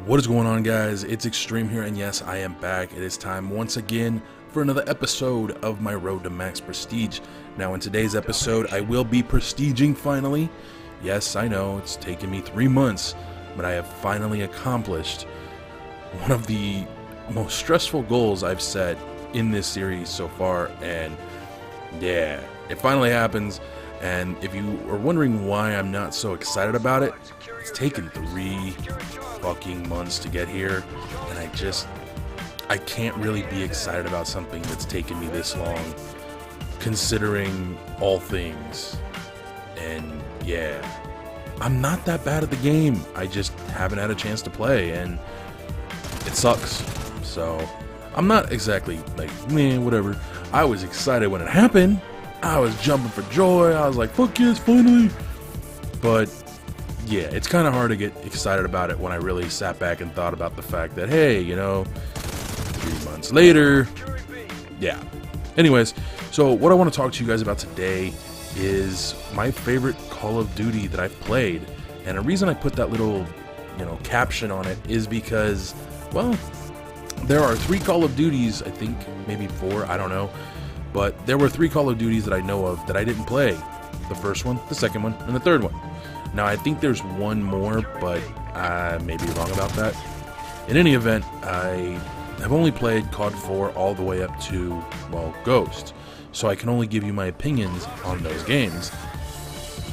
What is going on, guys? It's Extreme here, and yes, I am back. It is time once again for another episode of my Road to Max Prestige. Now, in today's episode, I will be prestiging finally. Yes, I know, it's taken me 3 months, but I have finally accomplished one of the most stressful goals I've set in this series so far, and yeah, it finally happens. And if you are wondering why I'm not so excited about it, it's taken 3 fucking months to get here, and I can't really be excited about something that's taken me this long, considering all things. And yeah, I'm not that bad at the game, I just haven't had a chance to play, and it sucks. So I'm not exactly like, man, whatever. I was excited when it happened. I was jumping for joy. I was like, fuck yes, finally. But yeah, it's kind of hard to get excited about it when I really sat back and thought about the fact that, hey, you know, 3 months later, yeah. Anyways, so what I want to talk to you guys about today is my favorite Call of Duty that I've played. And the reason I put that little, caption on it is because, well, there are 3 Call of Duties, I think, maybe 4, I don't know. But there were 3 Call of Duties that I know of that I didn't play. The first one, the second one, and the third one. Now, I think there's one more, but I may be wrong about that. In any event, I have only played COD 4 all the way up to, well, Ghost. So I can only give you my opinions on those games.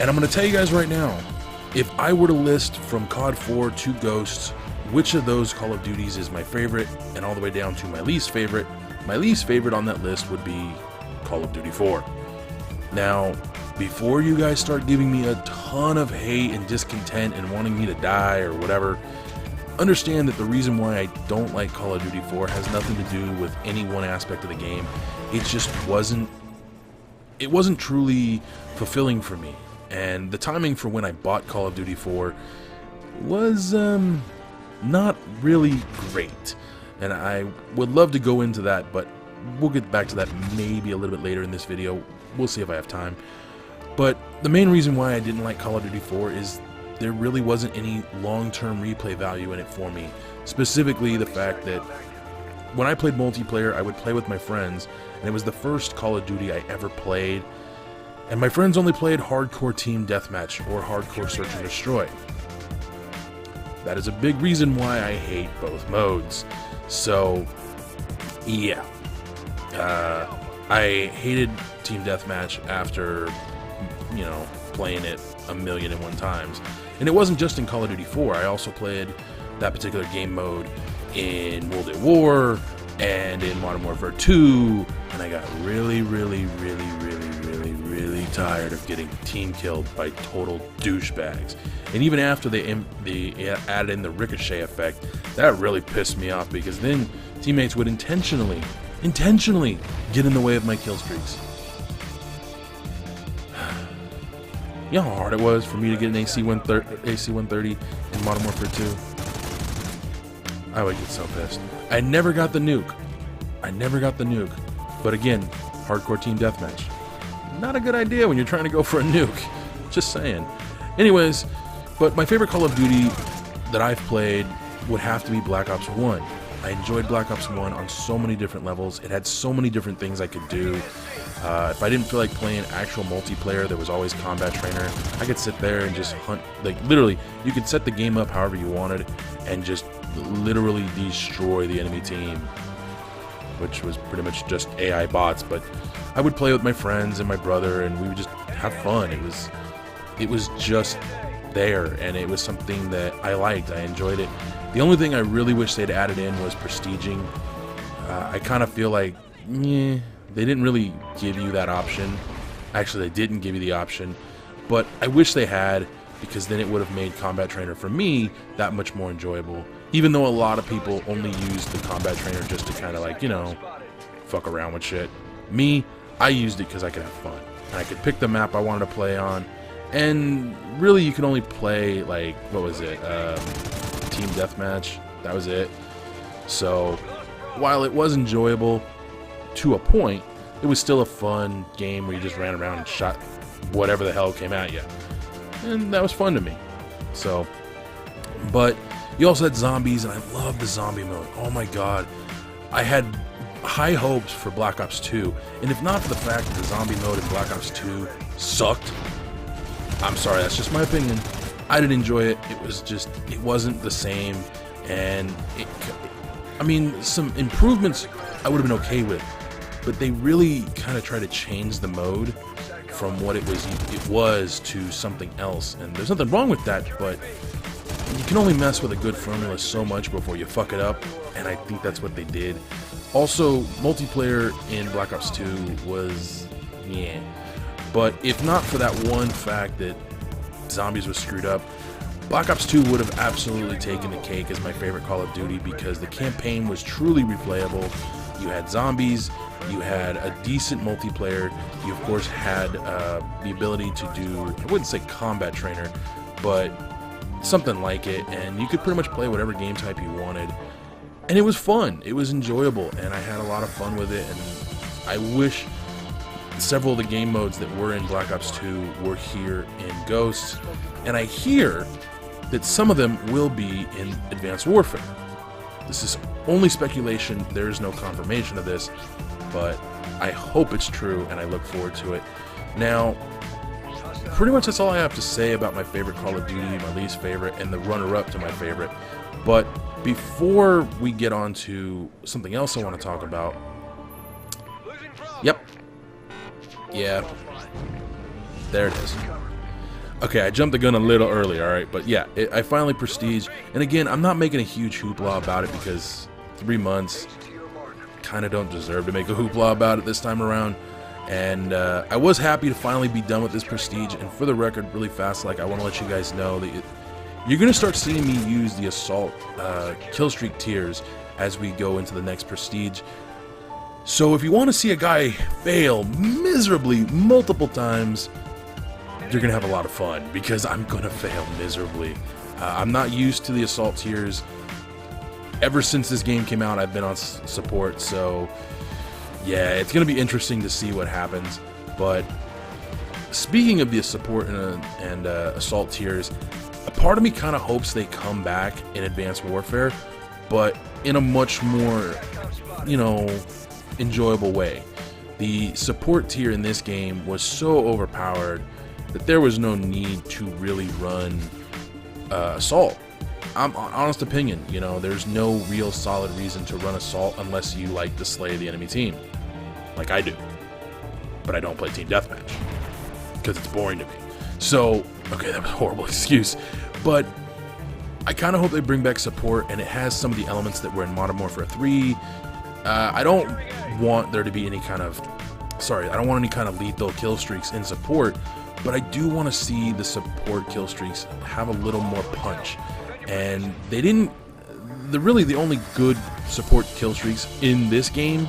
And I'm going to tell you guys right now, if I were to list from COD 4 to Ghost, which of those Call of Duties is my favorite, and all the way down to my least favorite on that list would be Call of Duty 4. Now, before you guys start giving me a ton of hate and discontent and wanting me to die or whatever, understand that the reason why I don't like Call of Duty 4 has nothing to do with any one aspect of the game. It just wasn't truly fulfilling for me. And the timing for when I bought Call of Duty 4 was not really great. And I would love to go into that, but we'll get back to that maybe a little bit later in this video. We'll see if I have time. But the main reason why I didn't like Call of Duty 4 is there really wasn't any long-term replay value in it for me. Specifically the fact that when I played multiplayer, I would play with my friends, and it was the first Call of Duty I ever played. And my friends only played hardcore team deathmatch or hardcore search and destroy. That is a big reason why I hate both modes. So, yeah, I hated Team Deathmatch after, playing it 1,000,001 times. And it wasn't just in Call of Duty 4. I also played that particular game mode in World at War and in Modern Warfare 2. And I got really tired of getting team killed by total douchebags. And even after they added in the ricochet effect, that really pissed me off, because then teammates would intentionally get in the way of my kill streaks. You know how hard it was for me to get an AC-130 in Modern Warfare 2? I would get so pissed. I never got the nuke. But again, hardcore team deathmatch. Not a good idea when you're trying to go for a nuke. Just saying. Anyways, but my favorite Call of Duty that I've played would have to be Black Ops 1. I enjoyed Black Ops 1 on so many different levels. It had so many different things I could do. If I didn't feel like playing actual multiplayer, there was always Combat Trainer. I could sit there and just hunt. Like, literally, you could set the game up however you wanted and just literally destroy the enemy team, which was pretty much just AI bots. But I would play with my friends and my brother, and we would just have fun. It was just there, and it was something that I liked. I enjoyed it. The only thing I really wish they'd added in was prestiging. I kind of feel like, they didn't really give you that option. Actually, they didn't give you the option, but I wish they had, because then it would have made Combat Trainer for me that much more enjoyable. Even though a lot of people only use the Combat Trainer just to kind of like, fuck around with shit. Me, I used it because I could have fun. And I could pick the map I wanted to play on. And really, you can only play, like, what was it? Team Deathmatch. That was it. So, while it was enjoyable to a point, it was still a fun game where you just ran around and shot whatever the hell came at you. And that was fun to me. So, but You also had zombies, and I love the zombie mode. Oh my god. I had high hopes for Black Ops 2, and if not for the fact that the zombie mode in Black Ops 2 sucked, I'm sorry, that's just my opinion. I didn't enjoy it. It wasn't the same, and I mean, some improvements I would have been okay with, but they really kind of try to change the mode from what it was to something else, and there's nothing wrong with that, but you can only mess with a good formula so much before you fuck it up, and I think that's what they did. Also, multiplayer in Black Ops 2 was, yeah. But if not for that one fact that zombies was screwed up, Black Ops 2 would have absolutely taken the cake as my favorite Call of Duty, because the campaign was truly replayable. You had zombies, you had a decent multiplayer, you of course had the ability to do, I wouldn't say combat trainer, but something like it, and you could pretty much play whatever game type you wanted. And it was fun, it was enjoyable, and I had a lot of fun with it, and I wish several of the game modes that were in Black Ops 2 were here in Ghosts, and I hear that some of them will be in Advanced Warfare. This is only speculation, there is no confirmation of this, but I hope it's true, and I look forward to it. Now, pretty much that's all I have to say about my favorite Call of Duty, my least favorite, and the runner-up to my favorite. But before we get on to something else I want to talk about... Yep. Yeah. There it is. Okay, I jumped the gun a little early, alright? But yeah, I finally prestige. And again, I'm not making a huge hoopla about it because 3 months kind of don't deserve to make a hoopla about it this time around. And I was happy to finally be done with this prestige. And for the record, really fast, like, I want to let you guys know that you're going to start seeing me use the Assault killstreak tiers as we go into the next prestige. So if you want to see a guy fail miserably multiple times, you're going to have a lot of fun, because I'm going to fail miserably. I'm not used to the Assault tiers. Ever since this game came out, I've been on support, so yeah, it's going to be interesting to see what happens. But speaking of the support and Assault tiers, a part of me kind of hopes they come back in Advanced Warfare, but in a much more, you know, enjoyable way. The support tier in this game was so overpowered that there was no need to really run Assault. Honest opinion, you know, there's no real solid reason to run Assault unless you like to slay the enemy team, like I do. But I don't play Team Deathmatch because it's boring to me. So, okay, that was a horrible excuse, but I kind of hope they bring back support, and it has some of the elements that were in Modern Warfare 3. I don't want there to be any kind of, I don't want any kind of lethal kill streaks in support, but I do want to see the support kill streaks have a little more punch. And they didn't, really the only good support kill streaks in this game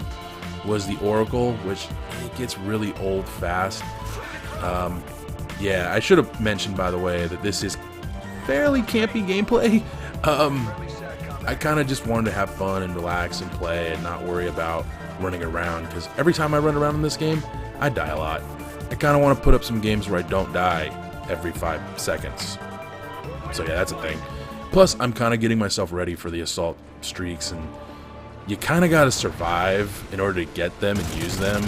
was the Oracle, which it gets really old fast. Yeah, I should have mentioned, by the way, that this is fairly campy gameplay. I kind of just wanted to have fun and relax and play and not worry about running around, because every time I run around in this game, I die a lot. I kind of want to put up some games where I don't die every 5 seconds. So yeah, that's a thing. Plus, I'm kind of getting myself ready for the Assault streaks, and you kind of got to survive in order to get them and use them.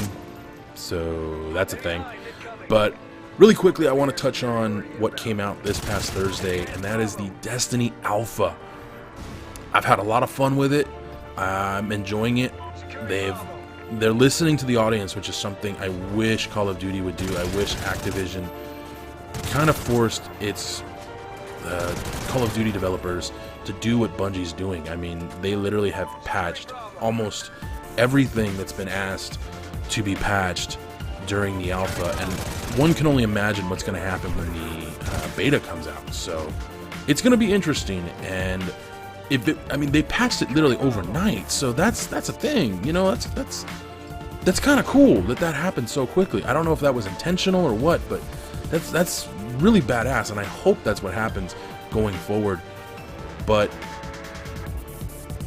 So that's a thing. But really quickly, I want to touch on what came out this past Thursday, and that is the Destiny Alpha. I've had a lot of fun with it. I'm enjoying it. They're listening to the audience, which is something I wish Call of Duty would do. I wish Activision kind of forced its Call of Duty developers to do what Bungie's doing. I mean, they literally have patched almost everything that's been asked to be patched during the alpha, and one can only imagine what's going to happen when the beta comes out. So it's going to be interesting, and I mean, they patched it literally overnight, so that's a thing, you know. That's kind of cool that happened so quickly. I don't know if that was intentional or what, but that's really badass, and I hope that's what happens going forward. But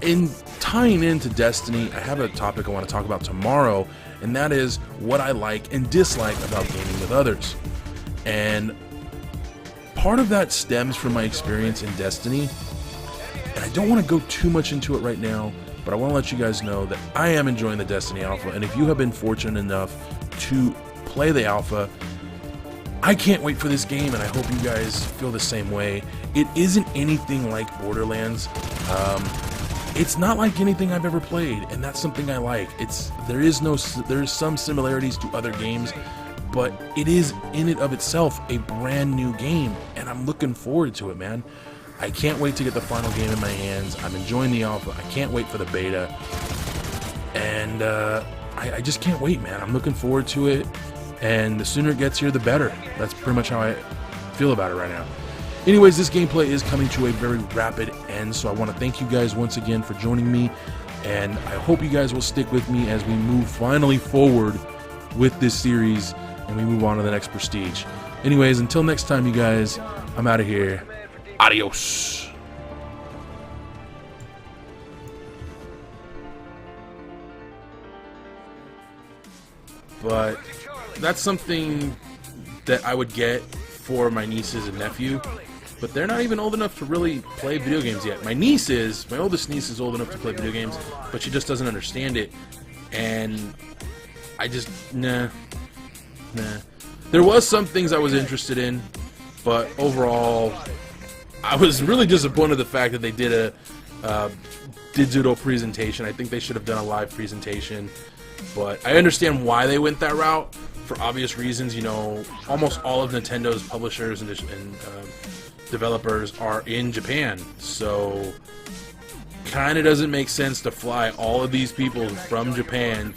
in tying into Destiny, I have a topic I want to talk about tomorrow, and that is what I like and dislike about gaming with others. And part of that stems from my experience in Destiny. And I don't want to go too much into it right now, but I want to let you guys know that I am enjoying the Destiny Alpha, and if you have been fortunate enough to play the Alpha, I can't wait for this game, and I hope you guys feel the same way. It isn't anything like Borderlands. It's not like anything I've ever played, and that's something I like. There's some similarities to other games, but it is in and of itself a brand new game, and I'm looking forward to it, man. I can't wait to get the final game in my hands. I'm enjoying the Alpha. I can't wait for the beta, and I just can't wait, man. I'm looking forward to it, and the sooner it gets here, the better. That's pretty much how I feel about it right now. Anyways, this gameplay is coming to a very rapid end, so I want to thank you guys once again for joining me, and I hope you guys will stick with me as we move finally forward with this series, and we move on to the next Prestige. Anyways, until next time, you guys, I'm out of here. Adios. But that's something that I would get for my nieces and nephew, but they're not even old enough to really play video games yet. My oldest niece is old enough to play video games, but she just doesn't understand it, and I just, nah. There was some things I was interested in, but overall, I was really disappointed the fact that they did a digital presentation. I think they should have done a live presentation, but I understand why they went that route for obvious reasons. You know, almost all of Nintendo's publishers and developers are in Japan, so kind of doesn't make sense to fly all of these people from Japan